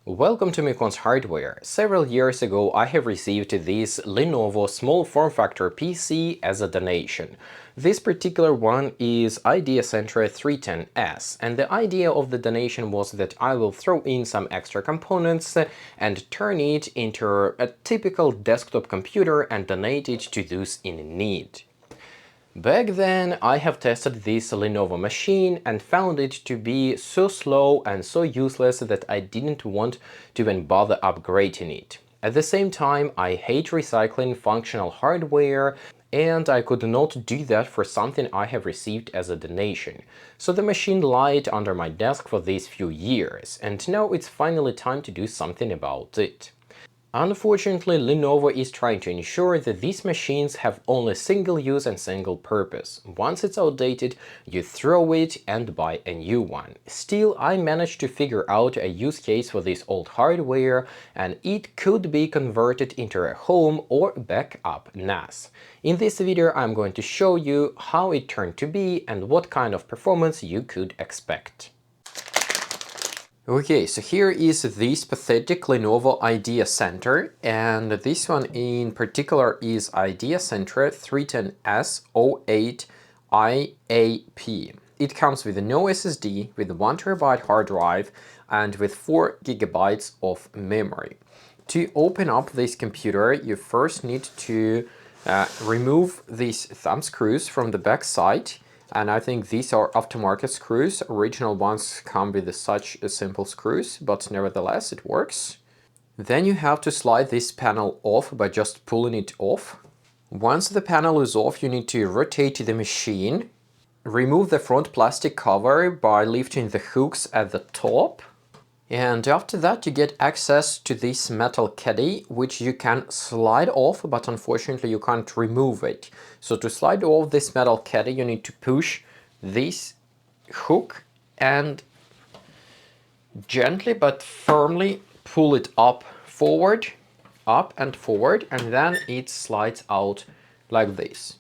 Welcome to Miyconst Hardware. Several years ago I have received this Lenovo small form factor PC as a donation. This particular one is IdeaCentre 310S, and the idea of the donation was that I will throw in some extra components and turn it into a typical desktop computer and donate it to those in need. Back then, I have tested this Lenovo machine and found it to be so slow and so useless that I didn't want to even bother upgrading it. At the same time, I hate recycling functional hardware, and I could not do that for something I have received as a donation. So the machine lied under my desk for these few years, and now it's finally time to do something about it. Unfortunately, Lenovo is trying to ensure that these machines have only single use and single purpose. Once it's outdated, you throw it and buy a new one. Still, I managed to figure out a use case for this old hardware, and it could be converted into a home or backup NAS. In this video, I'm going to show you how it turned to be and what kind of performance you could expect. Okay, so here is this pathetic Lenovo IdeaCentre, and this one in particular is IdeaCentre 310S 08 IAP. It comes with no SSD, with 1 TB hard drive, and with 4 GB of memory. To open up this computer, you first need to remove these thumb screws from the back side. And I think these are aftermarket screws. Original ones come with such simple screws, but nevertheless it works. Then you have to slide this panel off by just pulling it off. Once the panel is off, you need to rotate the machine. Remove the front plastic cover by lifting the hooks at the top. And after that you get access to this metal caddy, which you can slide off, but unfortunately you can't remove it. So to slide off this metal caddy, you need to push this hook and gently but firmly pull it up and forward, and then it slides out like this.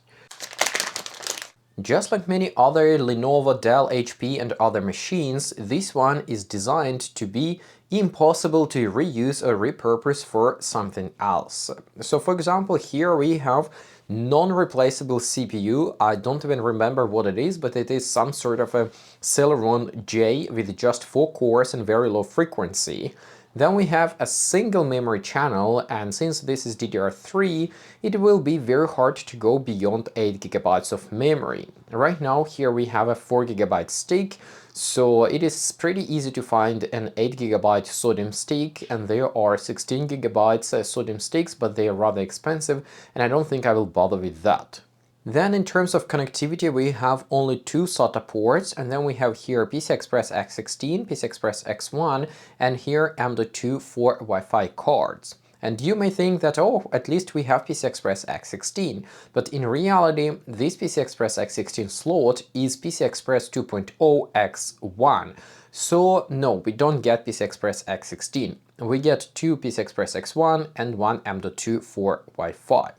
Just like many other Lenovo, Dell, HP and other machines, this one is designed to be impossible to reuse or repurpose for something else. So for example, here we have non-replaceable CPU. I don't even remember what it is, but it is some sort of a Celeron J with just 4 cores and very low frequency. Then we have a single memory channel, and since this is DDR3, it will be very hard to go beyond 8 GB of memory. Right now here we have a 4 GB stick, so it is pretty easy to find an 8 GB SO-DIMM stick, and there are 16 GB SO-DIMM sticks, but they are rather expensive, and I don't think I will bother with that. Then in terms of connectivity, we have only 2 SATA ports, and then we have here PCI Express X16, PCI Express X1, and here M.2 for Wi-Fi cards. And you may think that, oh, at least we have PCI Express X16, but in reality, this PCI Express X16 slot is PCI Express 2.0 X1. So no, we don't get PCI Express X16. We get 2 PCI Express X1 and 1 M.2 for Wi-Fi.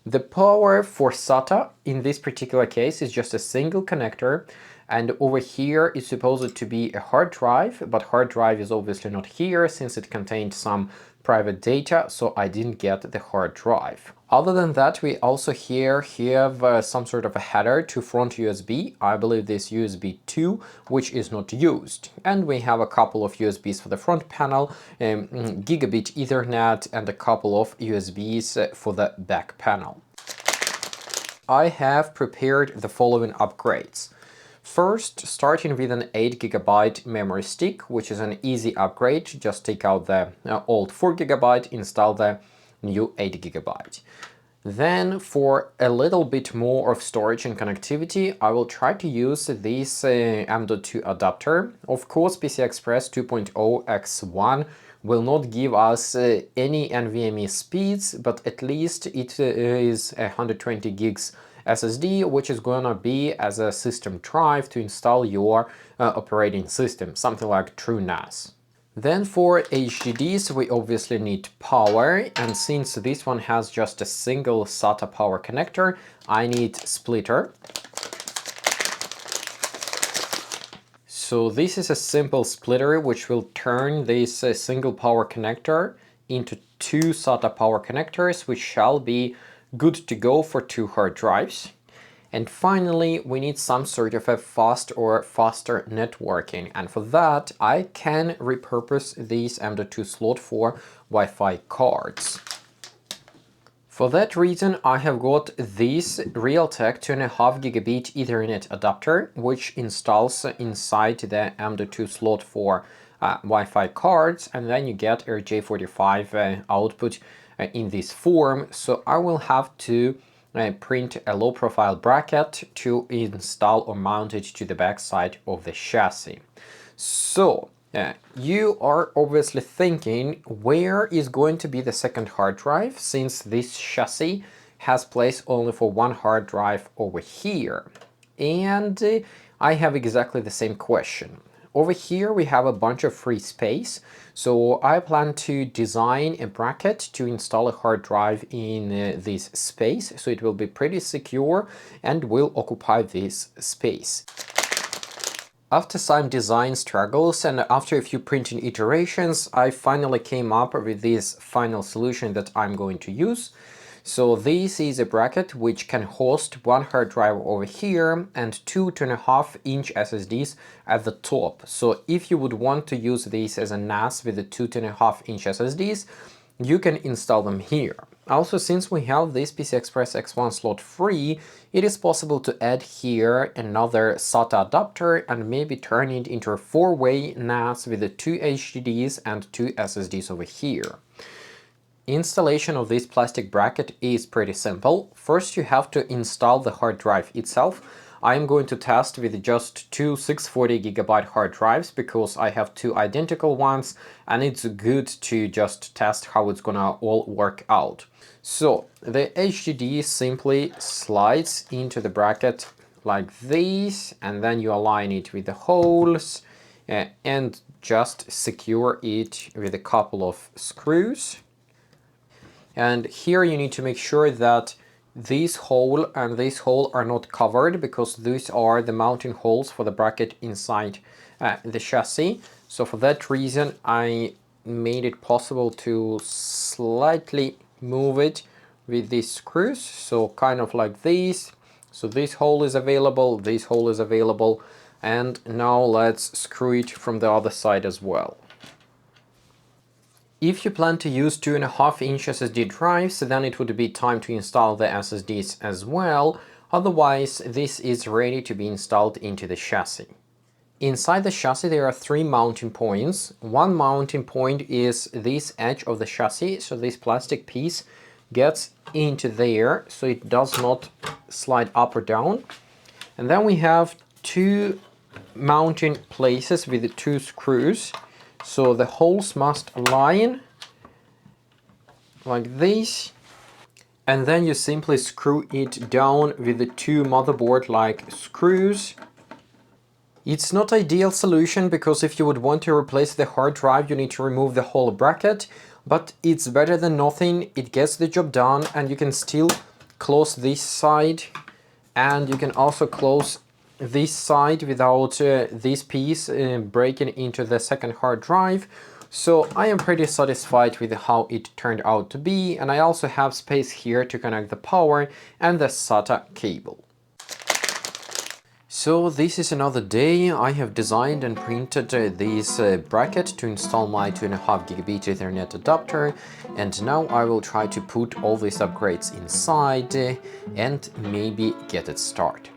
The power for SATA in this particular case is just a single connector, and over here is supposed to be a hard drive, but hard drive is obviously not here since it contained some private data, so I didn't get the hard drive. Other than that, we also here have some sort of a header to front USB. I believe this USB 2, which is not used. And we have a couple of USBs for the front panel, gigabit Ethernet, and a couple of USBs for the back panel. I have prepared the following upgrades. First, starting with an 8 GB memory stick, which is an easy upgrade. Just take out the old 4 GB, install the new 8 GB. Then for a little bit more of storage and connectivity, I will try to use this M.2 adapter. Of course, PCI Express 2.0 X1 will not give us any NVMe speeds, but at least it is 120 gigs SSD, which is gonna be as a system drive to install your operating system, something like TrueNAS. Then for HDDs, we obviously need power, and since this one has just a single SATA power connector, I need splitter. So this is a simple splitter which will turn this single power connector into two SATA power connectors, which shall be good to go for two hard drives. And finally, we need some sort of a fast or faster networking. And for that, I can repurpose this M.2 slot for Wi-Fi cards. For that reason, I have got this Realtek 2.5 gigabit Ethernet adapter, which installs inside the M.2 slot for Wi-Fi cards, and then you get RJ45 output in this form. So I will have to print a low-profile bracket to install or mount it to the backside of the chassis. So you are obviously thinking, where is going to be the second hard drive, since this chassis has place only for one hard drive over here? And I have exactly the same question. Over here we have a bunch of free space, so I plan to design a bracket to install a hard drive in this space, so it will be pretty secure and will occupy this space. After some design struggles and after a few printing iterations, I finally came up with this final solution that I'm going to use. So this is a bracket which can host one hard drive over here and two 2.5-inch SSDs at the top. So if you would want to use this as a NAS with the two 2.5-inch SSDs, you can install them here. Also, since we have this PCI Express X1 slot free, it is possible to add here another SATA adapter and maybe turn it into a 4-way NAS with the two HDDs and two SSDs over here. Installation of this plastic bracket is pretty simple. First, you have to install the hard drive itself. I am going to test with just two 640GB hard drives because I have two identical ones and it's good to just test how it's gonna all work out. So the HDD simply slides into the bracket like this, and then you align it with the holes and just secure it with a couple of screws. And here you need to make sure that this hole and this hole are not covered, because these are the mounting holes for the bracket inside the chassis. So for that reason, I made it possible to slightly move it with these screws, so kind of like this. So this hole is available, this hole is available, and now let's screw it from the other side as well. If you plan to use 2.5-inch SSD drives, then it would be time to install the SSDs as well, otherwise this is ready to be installed into the chassis. Inside the chassis there are three mounting points. One mounting point is this edge of the chassis, so this plastic piece gets into there so it does not slide up or down. And then we have two mounting places with the two screws. So the holes must align like this, and then you simply screw it down with the two motherboard-like screws. It's not ideal solution because if you would want to replace the hard drive, you need to remove the whole bracket, but it's better than nothing. It gets the job done, and you can still close this side, and you can also close this side without this piece breaking into the second hard drive. So I am pretty satisfied with how it turned out to be, and I also have space here to connect the power and the SATA cable. So this is another day. I have designed and printed this bracket to install my 2.5 gigabit Ethernet adapter, and now I will try to put all these upgrades inside and maybe get it started.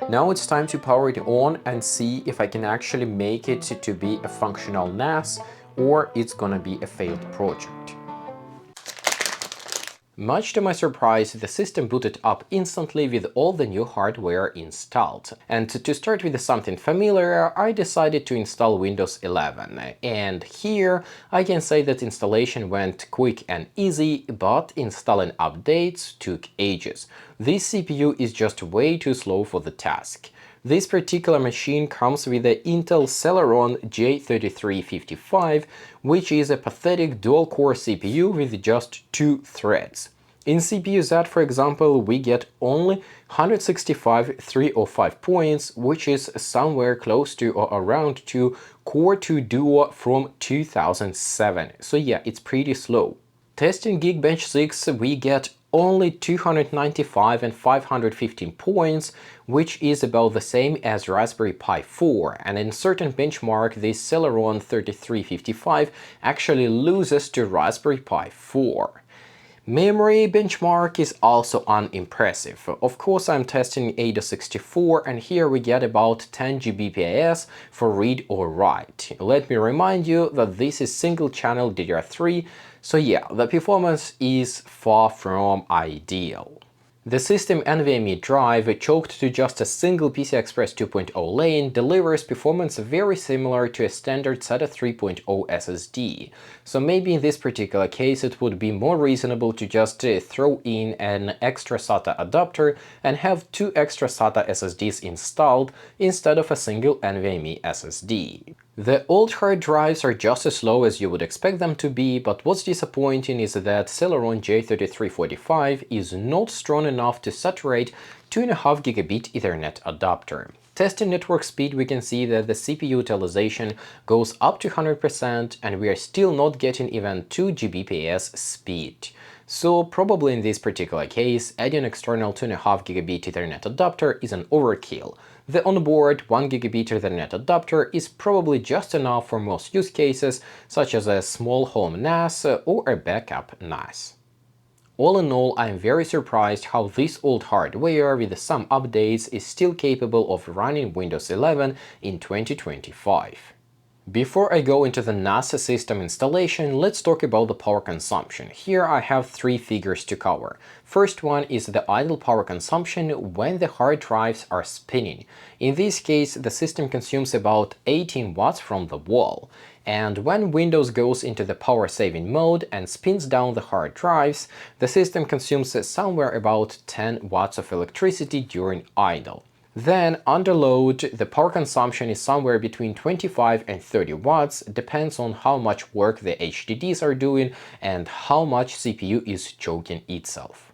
Now it's time to power it on and see if I can actually make it to be a functional NAS or it's gonna be a failed project. Much to my surprise, the system booted up instantly with all the new hardware installed. And to start with something familiar, I decided to install Windows 11. And here I can say that installation went quick and easy, but installing updates took ages. This CPU is just way too slow for the task. This particular machine comes with the Intel Celeron J3355, which is a pathetic dual-core CPU with just 2 threads. In CPU-Z, for example, we get only 165 305 points, which is somewhere close to or around to Core 2 Duo from 2007. So yeah, it's pretty slow. Testing Geekbench 6, we get only 295 and 515 points, which is about the same as Raspberry Pi 4, and in certain benchmark this Celeron 3355 actually loses to Raspberry Pi 4. Memory benchmark is also unimpressive. Of course, I'm testing AIDA64, and here we get about 10 Gbps for read or write. Let me remind you that this is single-channel DDR3, so yeah, the performance is far from ideal. The system NVMe drive, choked to just a single PCI Express 2.0 lane, delivers performance very similar to a standard SATA 3.0 SSD. So maybe in this particular case it would be more reasonable to just throw in an extra SATA adapter and have 2 extra SATA SSDs installed instead of a single NVMe SSD. The old hard drives are just as slow as you would expect them to be, but what's disappointing is that Celeron J3345 is not strong enough to saturate 2.5 gigabit Ethernet adapter. Testing network speed, we can see that the CPU utilization goes up to 100% and we are still not getting even 2 Gbps speed. So probably in this particular case, adding external 2.5 gigabit Ethernet adapter is an overkill. The onboard 1 gigabit Ethernet adapter is probably just enough for most use cases, such as a small home NAS or a backup NAS. All in all, I'm very surprised how this old hardware with some updates is still capable of running Windows 11 in 2025. Before I go into the NAS system installation, let's talk about the power consumption. Here I have 3 figures to cover. First one is the idle power consumption when the hard drives are spinning. In this case, the system consumes about 18 watts from the wall. And when Windows goes into the power saving mode and spins down the hard drives, the system consumes somewhere about 10 watts of electricity during idle. Then, under load, the power consumption is somewhere between 25 and 30 watts, depends on how much work the HDDs are doing and how much CPU is choking itself.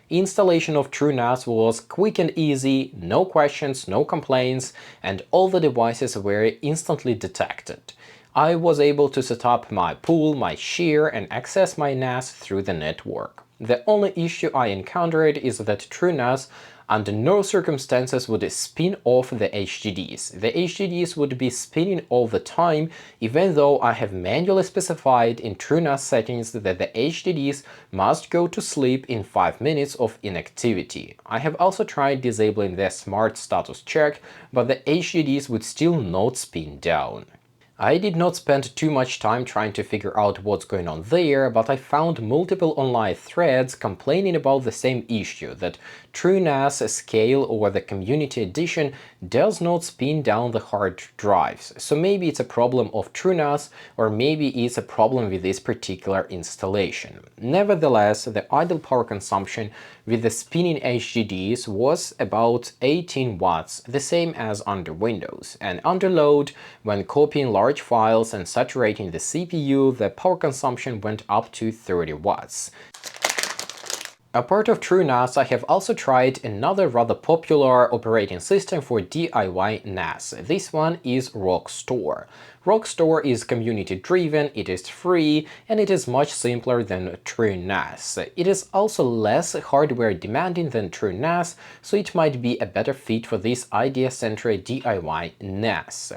Installation of TrueNAS was quick and easy, no questions, no complaints, and all the devices were instantly detected. I was able to set up my pool, my share, and access my NAS through the network. The only issue I encountered is that TrueNAS under no circumstances would spin off the HDDs. The HDDs would be spinning all the time, even though I have manually specified in TrueNAS settings that the HDDs must go to sleep in 5 minutes of inactivity. I have also tried disabling the smart status check, but the HDDs would still not spin down. I did not spend too much time trying to figure out what's going on there, but I found multiple online threads complaining about the same issue, that TrueNAS Scale or the Community Edition does not spin down the hard drives. So maybe it's a problem of TrueNAS, or maybe it's a problem with this particular installation. Nevertheless, the idle power consumption with the spinning HDDs was about 18 watts, the same as under Windows, and under load, when copying large files and saturating the CPU, the power consumption went up to 30 watts. Apart of TrueNAS, I have also tried another rather popular operating system for DIY NAS. This one is Rockstor. Rockstor is community-driven, it is free, and it is much simpler than TrueNAS. It is also less hardware demanding than TrueNAS, so it might be a better fit for this IdeaCentre DIY NAS.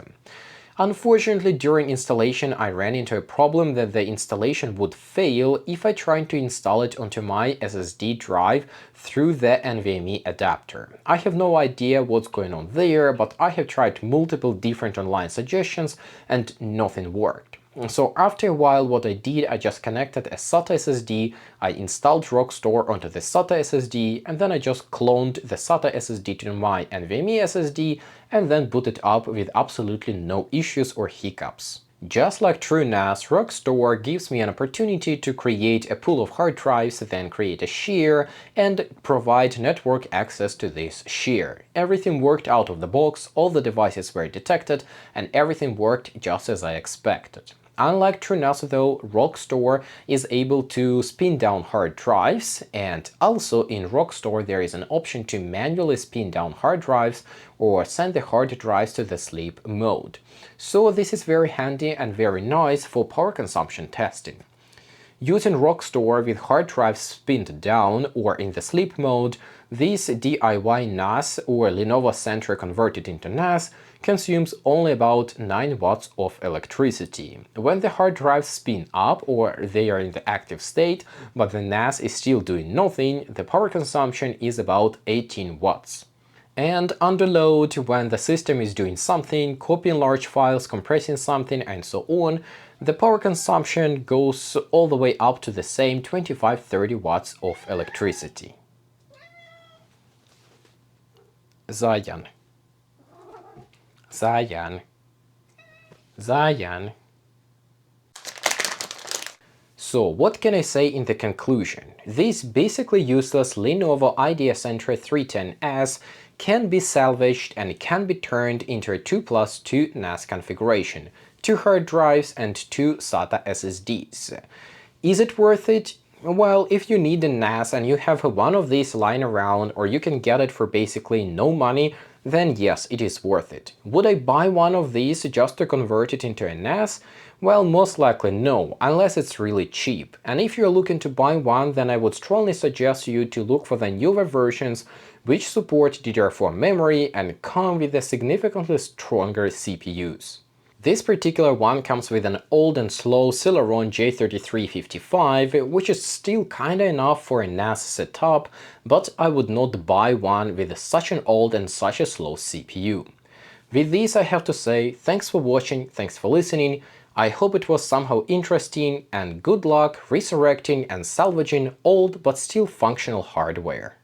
Unfortunately, during installation I ran into a problem that the installation would fail if I tried to install it onto my SSD drive through the NVMe adapter. I have no idea what's going on there, but I have tried multiple different online suggestions and nothing worked. So after a while, what I did, I just connected a SATA SSD, I installed Rockstor onto the SATA SSD, and then I just cloned the SATA SSD to my NVMe SSD, and then booted up with absolutely no issues or hiccups. Just like TrueNAS, Rockstor gives me an opportunity to create a pool of hard drives, then create a share, and provide network access to this share. Everything worked out of the box, all the devices were detected, and everything worked just as I expected. Unlike TrueNAS though, Rockstor is able to spin down hard drives, and also in Rockstor there is an option to manually spin down hard drives or send the hard drives to the sleep mode. So this is very handy and very nice for power consumption testing. Using Rockstor with hard drives spinned down or in the sleep mode, this DIY NAS or Lenovo IdeaCentre converted into NAS consumes only about 9 watts of electricity. When the hard drives spin up or they are in the active state, but the NAS is still doing nothing, the power consumption is about 18 watts. And under load, when the system is doing something, copying large files, compressing something, and so on, the power consumption goes all the way up to the same 25–30 watts of electricity. Zayan. Zayan. Zayan. So what can I say in the conclusion? This basically useless Lenovo IdeaCentre 310S can be salvaged and can be turned into a 2+2 NAS configuration, 2 hard drives and 2 SATA SSDs. Is it worth it? Well, if you need a NAS and you have one of these lying around, or you can get it for basically no money, then yes, it is worth it. Would I buy one of these just to convert it into a NAS? Well, most likely no, unless it's really cheap. And if you're looking to buy one, then I would strongly suggest you to look for the newer versions which support DDR4 memory and come with a significantly stronger CPUs. This particular one comes with an old and slow Celeron J3355, which is still kinda enough for a NAS setup, but I would not buy one with such an old and such a slow CPU. With this I have to say thanks for watching, thanks for listening, I hope it was somehow interesting, and good luck resurrecting and salvaging old but still functional hardware.